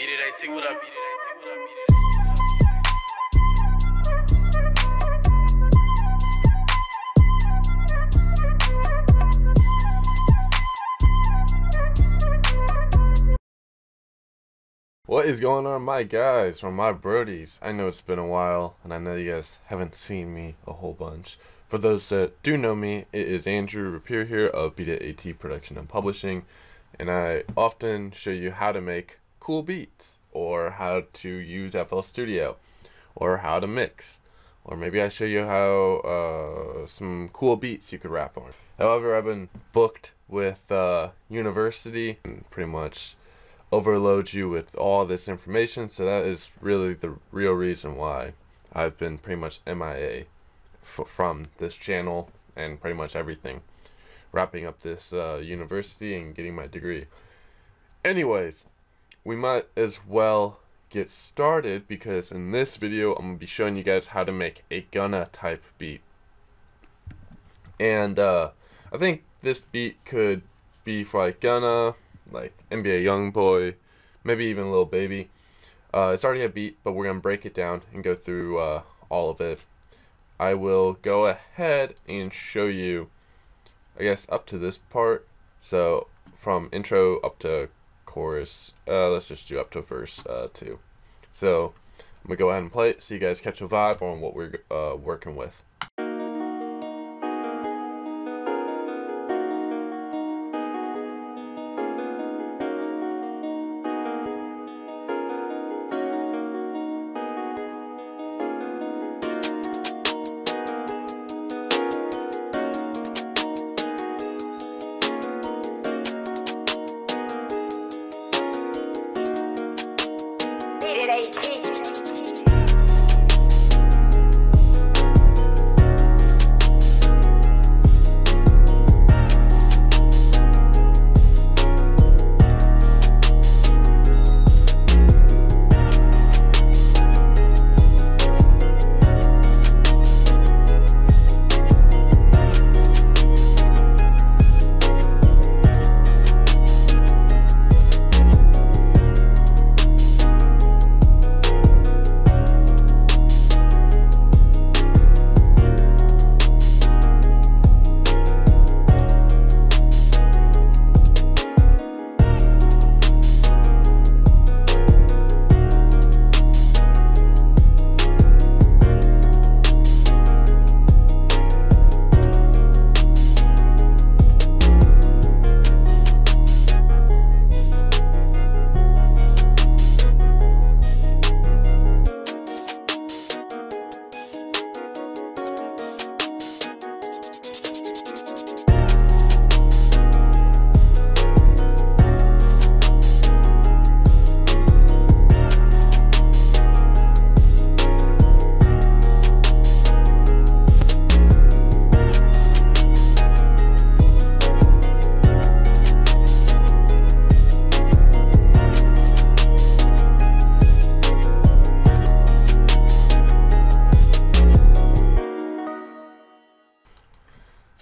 Beat It AT, what up? Beat It AT, what up? Beat It What is going on, my guys, or my brodies? I know it's been a while, and I know you guys haven't seen me a whole bunch. For those that do know me, it is Andrew Rapier here of Beat It AT Production and Publishing, and I often show you how to make cool beats, or how to use FL Studio, or how to mix, or maybe I show you how some cool beats you could rap on. However, I've been booked with university and pretty much overload you with all this information, so that is really the real reason why I've been pretty much MIA from this channel and pretty much everything, wrapping up this university and getting my degree. Anyways, we might as well get started, because in this video I'm going to be showing you guys how to make a Gunna type beat. And I think this beat could be for like Gunna, like NBA Youngboy, maybe even Lil Baby. It's already a beat, but we're gonna break it down and go through all of it. I will go ahead and show you, I guess, up to this part. So from intro up to chorus, let's just do up to verse 2. So I'm gonna go ahead and play it so you guys catch a vibe on what we're working with.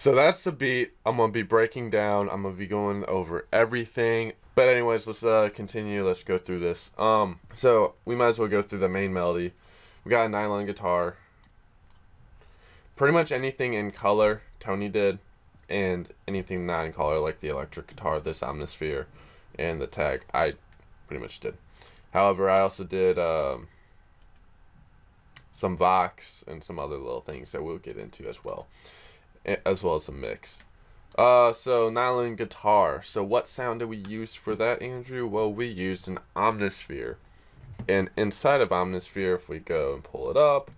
So that's the beat. I'm going to be breaking down. I'm going to be going over everything. But anyways, let's continue. Let's go through this. So we might as well go through the main melody. We got a nylon guitar. Pretty much anything in color Tony did, and anything not in color, like the electric guitar, this Omnisphere, and the tag, I pretty much did. However, I also did some Vox and some other little things that we'll get into as well as a mix. So nylon guitar. So what sound did we use for that, Andrew? Well, we used an Omnisphere, and inside of Omnisphere, if we go and pull it up,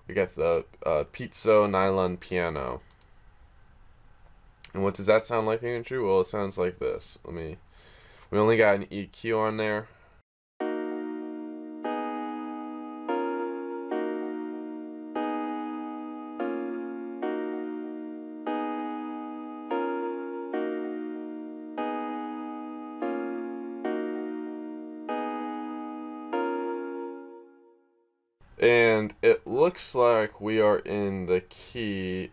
we got the piezo nylon piano. And what does that sound like, Andrew? Well, it sounds like this. We only got an EQ on there. And it looks like we are in the key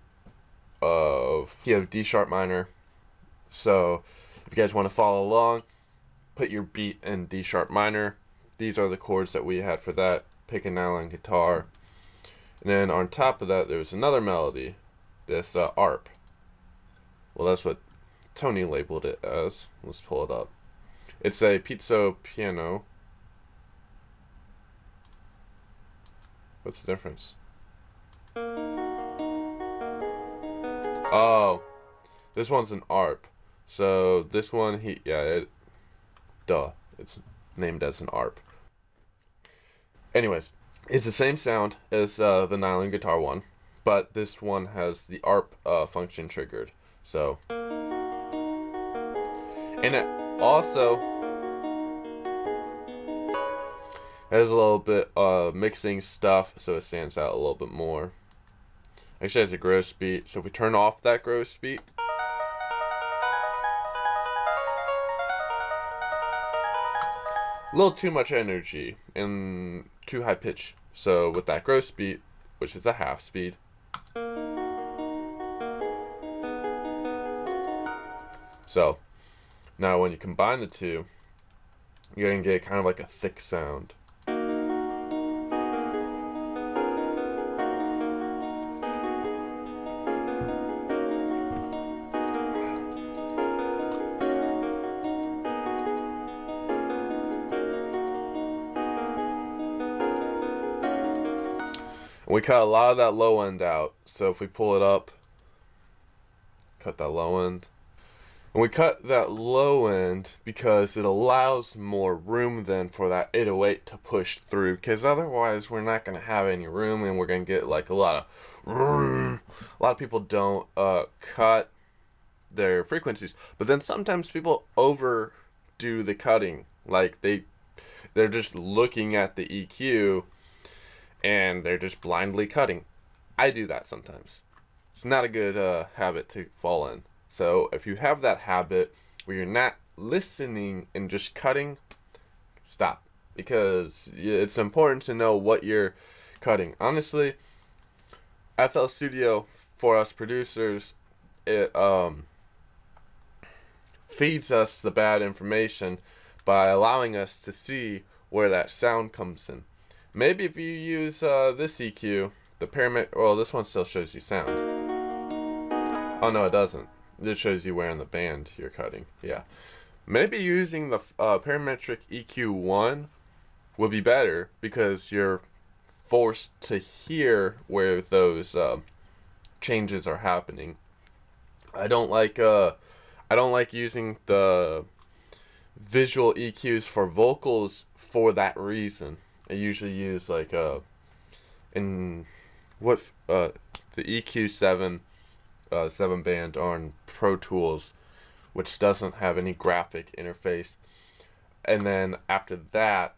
of D sharp minor. So if you guys want to follow along, put your beat in D sharp minor. these are the chords that we had for that. Pick a nylon guitar. And then on top of that, there's another melody. This ARP. Well, that's what Tony labeled it as. Let's pull it up. It's a pizzo piano. What's the difference? Oh, this one's an ARP. So this one, it's named as an ARP. Anyways, it's the same sound as the nylon guitar one, but this one has the ARP function triggered. So, and it also has a little bit mixing stuff, so it stands out a little bit more. Actually, it has a gross beat. So if we turn off that gross beat, a little too much energy and too high pitch. So with that gross beat, which is a half speed, so now when you combine the two, you're gonna get kind of like a thick sound. We cut a lot of that low end out. So if we pull it up, cut that low end. And we cut that low end because it allows more room then for that 808 to push through. Because otherwise we're not going to have any room and we're going to get like a lot of people don't cut their frequencies. But then sometimes people overdo the cutting. Like they're just looking at the EQ and they're just blindly cutting. I do that sometimes. It's not a good habit to fall in. So if you have that habit where you're not listening and just cutting, stop. Because it's important to know what you're cutting. Honestly, FL Studio, for us producers, it feeds us the bad information by allowing us to see where that sound comes in. Maybe if you use this EQ, the parametric, well, this one still shows you sound. Oh no, it doesn't. It shows you where in the band you're cutting. Yeah. Maybe using the parametric EQ1 would be better because you're forced to hear where those changes are happening. I don't like using the visual EQs for vocals for that reason. I usually use like the EQ7 7 band on Pro Tools, which doesn't have any graphic interface, and then after that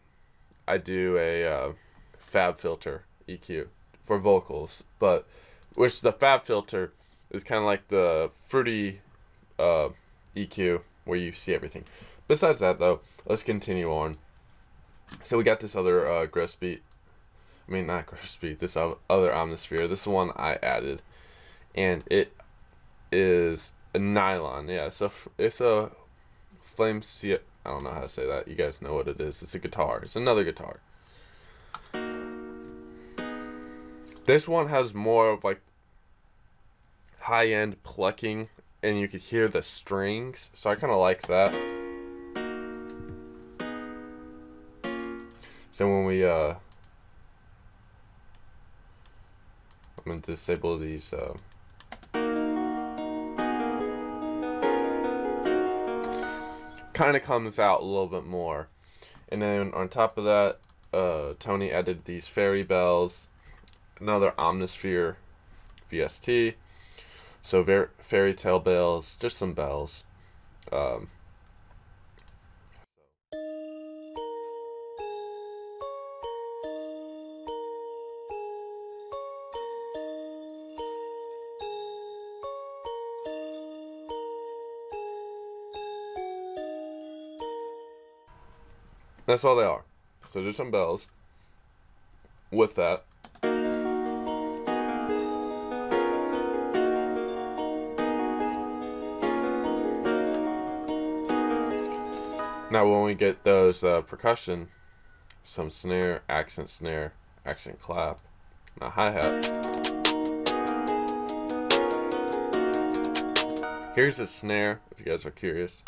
I do a Fab filter EQ for vocals, but which the Fab filter is kind of like the fruity EQ where you see everything. Besides that though, let's continue on. So we got this other gross beat. I mean, not gross beat. This other Omnisphere. This is one I added, and it is a nylon. Yeah, so it's a flame. I don't know how to say that. You guys know what it is. It's a guitar. It's another guitar. This one has more of like high-end plucking, and you could hear the strings. So I kind of like that. So when we I'm gonna disable these kind of comes out a little bit more. And then on top of that, Tony added these fairy bells, another Omnisphere VST, so fairy tale bells, just some bells. That's all they are. So there's some bells with that. Now when we get those percussion some snare, accent clap, and a hi-hat. Here's the snare, if you guys are curious.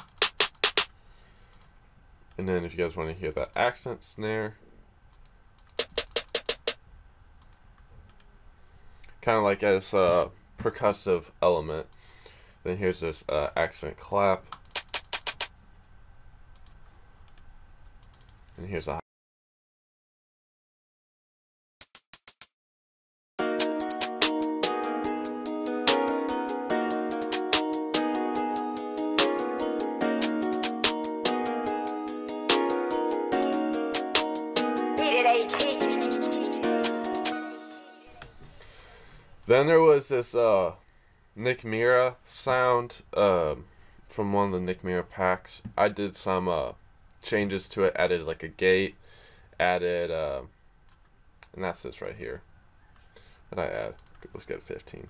And then if you guys want to hear that accent snare, kind of like as a percussive element. Then here's this accent clap. And here's a Then there was this Mira sound from one of the Mira packs. I did some changes to it, added like a gate, added and that's this right here. What did I add? Let's get a 15.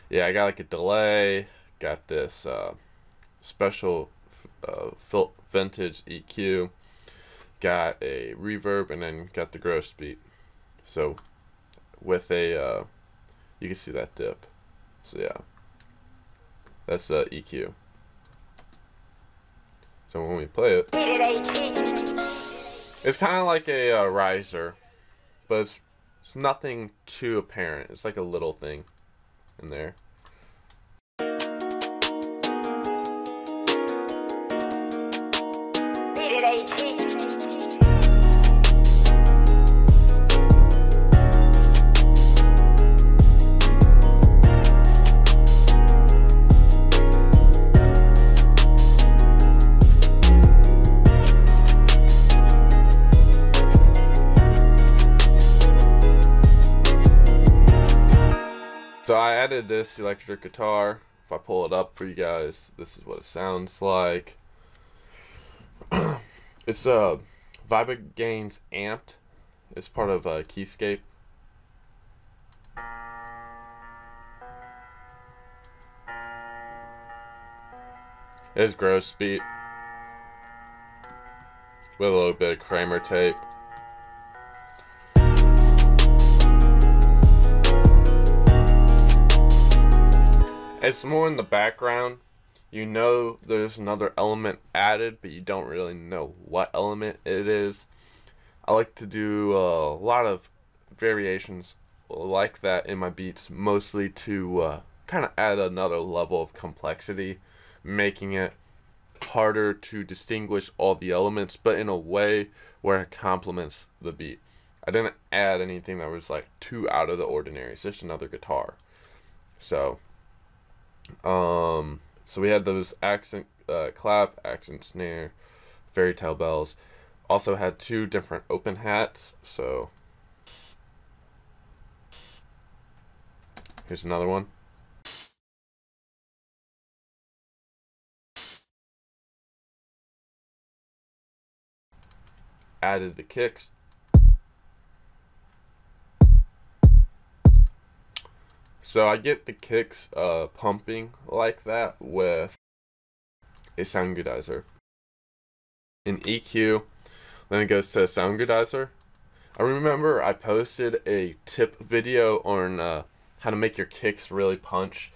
Yeah, I got like a delay, got this special vintage EQ, got a reverb, and then got the gross beat. So with a you can see that dip. So yeah, that's the EQ. So when we play it, it's kind of like a riser, but it's nothing too apparent. It's like a little thing in there. So I added this electric guitar. If I pull it up for you guys, this is what it sounds like. It's Vibe-Gains Amped. It's part of Keyscape. It's gross beat with a little bit of Kramer tape. It's more in the background. You know there's another element added, but you don't really know what element it is. I like to do a lot of variations like that in my beats, mostly to kind of add another level of complexity, making it harder to distinguish all the elements, but in a way where it complements the beat. I didn't add anything that was like too out of the ordinary. It's just another guitar. So we had those accent clap, accent snare, fairy tale bells. Also had two different open hats. So here's another one. Added the kicks. So I get the kicks pumping like that with a sound goodizer. In EQ, then it goes to a sound goodizer. I remember I posted a tip video on how to make your kicks really punch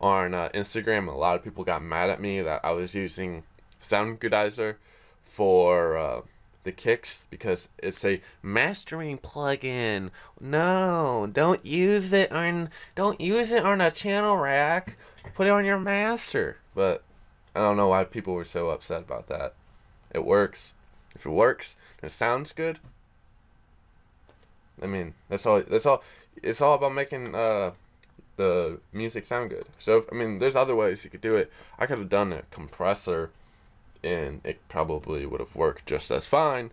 on Instagram. A lot of people got mad at me that I was using sound goodizer for the kicks because it's a mastering plugin. No, don't use it on a channel rack. Put it on your master. But I don't know why people were so upset about that. It works. If it works and it sounds good, I mean, that's all. It's all about making the music sound good. So I mean, there's other ways you could do it. I could have done a compressor and it probably would have worked just as fine.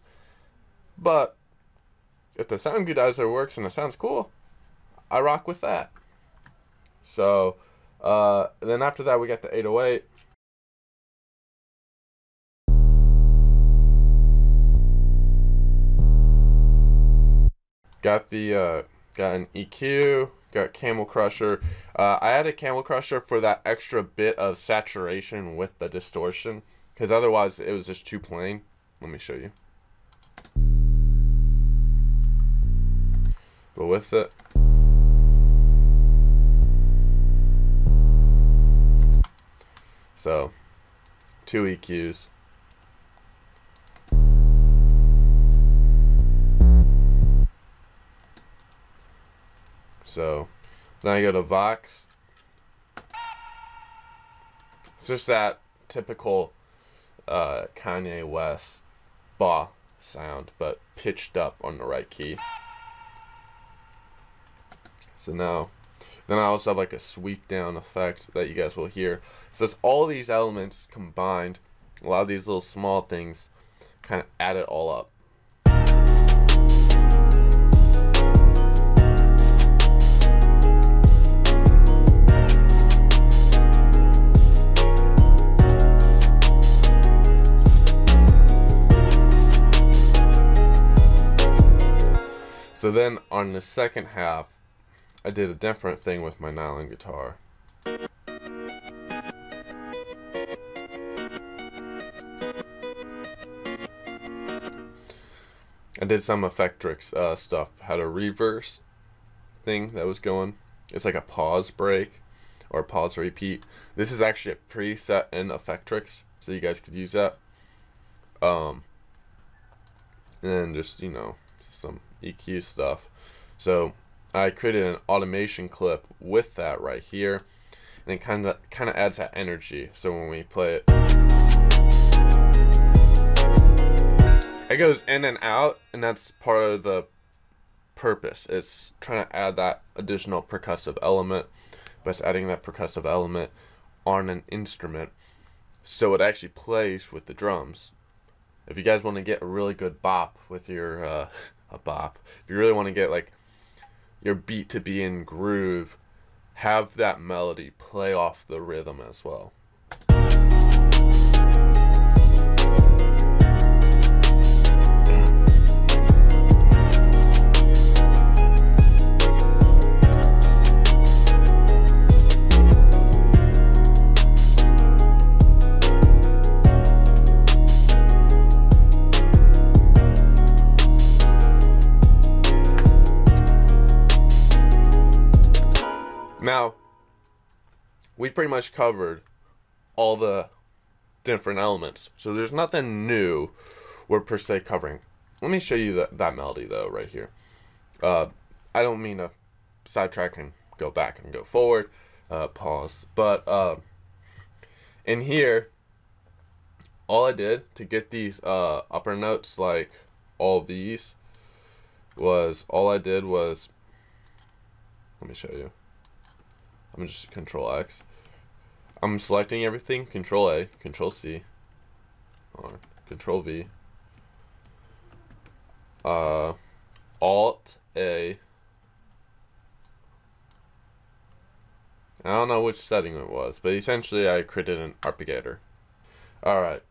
But if the sound goodizer works and it sounds cool, I rock with that. So then after that we got the 808. Got the got an EQ, got Camel Crusher. I added Camel Crusher for that extra bit of saturation with the distortion, because otherwise it was just too plain. Let me show you. But with it, so 2 EQs. So then I go to Vox. It's just that typical Kanye West ba sound, but pitched up on the right key. So now, then I also have like a sweep down effect that you guys will hear. So it's all these elements combined, a lot of these little small things, kind of add it all up. So then on the second half, I did a different thing with my nylon guitar. I did some Effectrix stuff. Had a reverse thing that was going. It's like a pause break or pause repeat. This is actually a preset in Effectrix, so you guys could use that. And just, you know, some EQ stuff. So I created an automation clip with that right here, and it kind of adds that energy. So when we play it, it goes in and out, and that's part of the purpose. It's trying to add that additional percussive element, but it's adding that percussive element on an instrument so it actually plays with the drums. If you guys want to get a really good bop with your if you really want to get like your beat to be in groove, have that melody play off the rhythm as well. Now, we pretty much covered all the different elements, so there's nothing new we're per se covering. Let me show you that melody though right here. I don't mean to sidetrack and go back and go forward, pause, but in here, all I did to get these upper notes, like all these, let me show you. I'm just Control X. I'm selecting everything, Control A, Control C, or Control V, Alt A. I don't know which setting it was, but essentially I created an arpeggiator. Alright.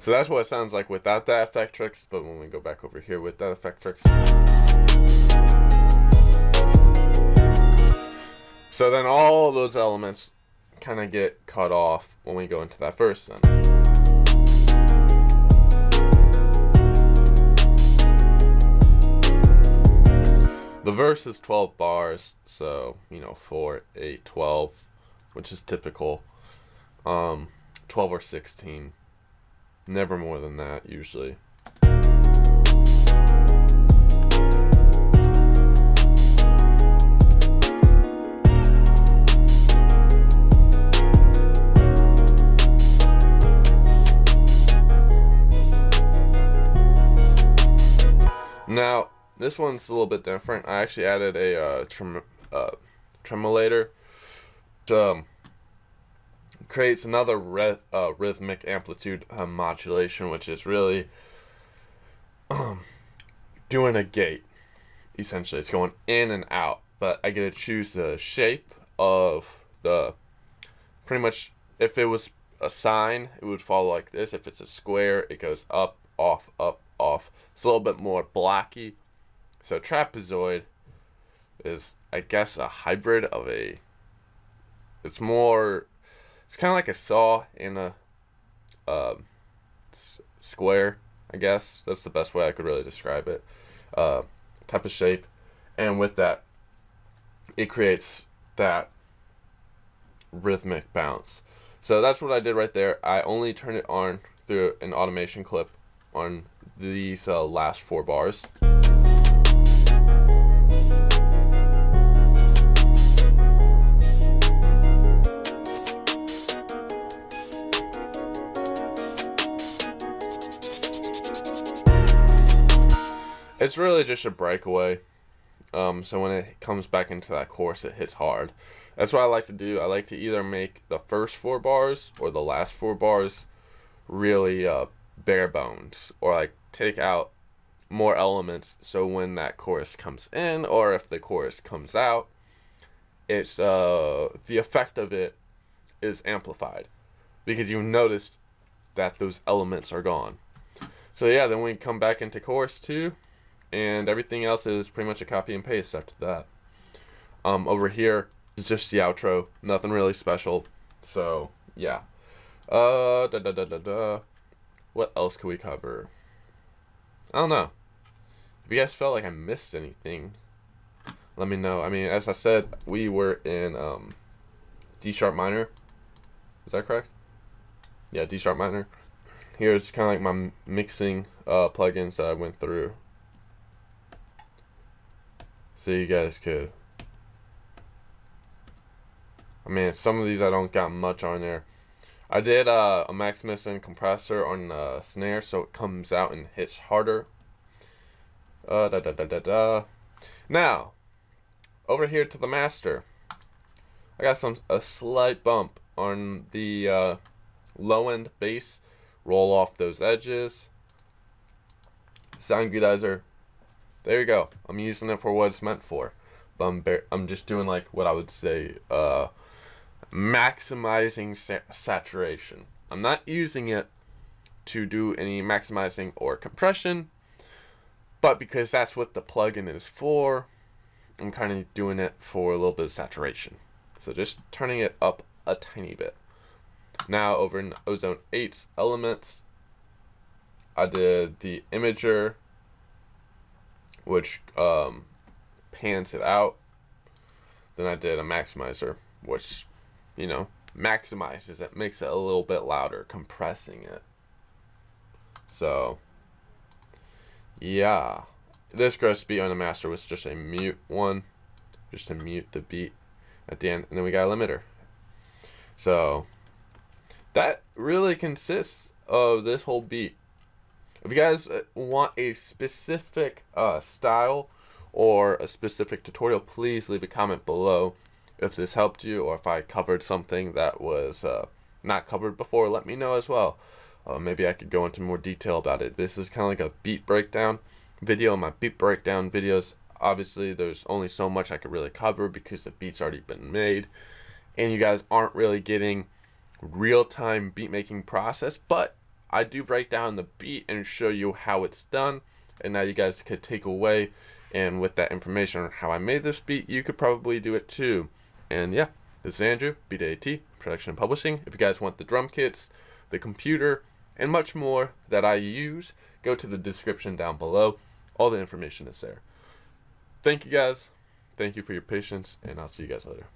So that's what it sounds like without that Effectrix, but when we go back over here with that Effectrix. So then all those elements kind of get cut off when we go into that verse then. The verse is 12 bars, so, you know, 4, 8, 12, which is typical. 12 or 16. Never more than that, usually. Now, this one's a little bit different. I actually added a tremolator to creates another rhythmic amplitude modulation, which is really doing a gate. Essentially, it's going in and out, but I get to choose the shape of the, pretty much, if it was a sine, it would follow like this. If it's a square, it goes up, off, up, off. It's a little bit more blocky. So trapezoid is, I guess, a hybrid of a. It's more. It's kind of like a saw in a square. I guess that's the best way I could really describe it. Type of shape, and with that, it creates that rhythmic bounce. So that's what I did right there. I only turned it on through an automation clip on these last 4 bars. It's really just a breakaway. So when it comes back into that chorus, it hits hard. That's what I like to do. I like to either make the first 4 bars or the last 4 bars really bare bones, or like take out more elements, so when that chorus comes in, or if the chorus comes out, it's the effect of it is amplified because you noticed that those elements are gone. So yeah, then we come back into chorus 2, and everything else is pretty much a copy and paste after that. Over here is just the outro, nothing really special. So yeah. What else could we cover? I don't know. If you guys felt like I missed anything, let me know. I mean, as I said, we were in D sharp minor. Is that correct? Yeah, D sharp minor. Here's kind of like my mixing plugins that I went through, so you guys could. I mean, some of these I don't got much on there. I did a Maximus and compressor on the snare, so it comes out and hits harder. Now, over here to the master, I got a slight bump on the low end bass. Roll off those edges. Sound goodizer. There you go. I'm using it for what it's meant for. But I'm just doing like what I would say, maximizing saturation. I'm not using it to do any maximizing or compression, but because that's what the plugin is for, I'm kind of doing it for a little bit of saturation. So just turning it up a tiny bit. Now over in Ozone 8's elements, I did the imager, which pans it out. Then I did a maximizer, which, you know, maximizes it, makes it a little bit louder, compressing it. So yeah, this gross beat on the master was just a mute one, just to mute the beat at the end, and then we got a limiter. So that really consists of this whole beat. If you guys want a specific style or a specific tutorial, please leave a comment below. If this helped you, or if I covered something that was not covered before, let me know as well. Maybe I could go into more detail about it. This is kind of like a beat breakdown video. My beat breakdown videos, obviously there's only so much I could really cover because the beat's already been made, and you guys aren't really getting real-time beat making process, but I do break down the beat and show you how it's done, and now you guys could take away, and with that information on how I made this beat, you could probably do it too. And yeah, this is Andrew, Beat It AT, Production and Publishing. If you guys want the drum kits, the computer, and much more that I use, go to the description down below. All the information is there. Thank you guys. Thank you for your patience, and I'll see you guys later.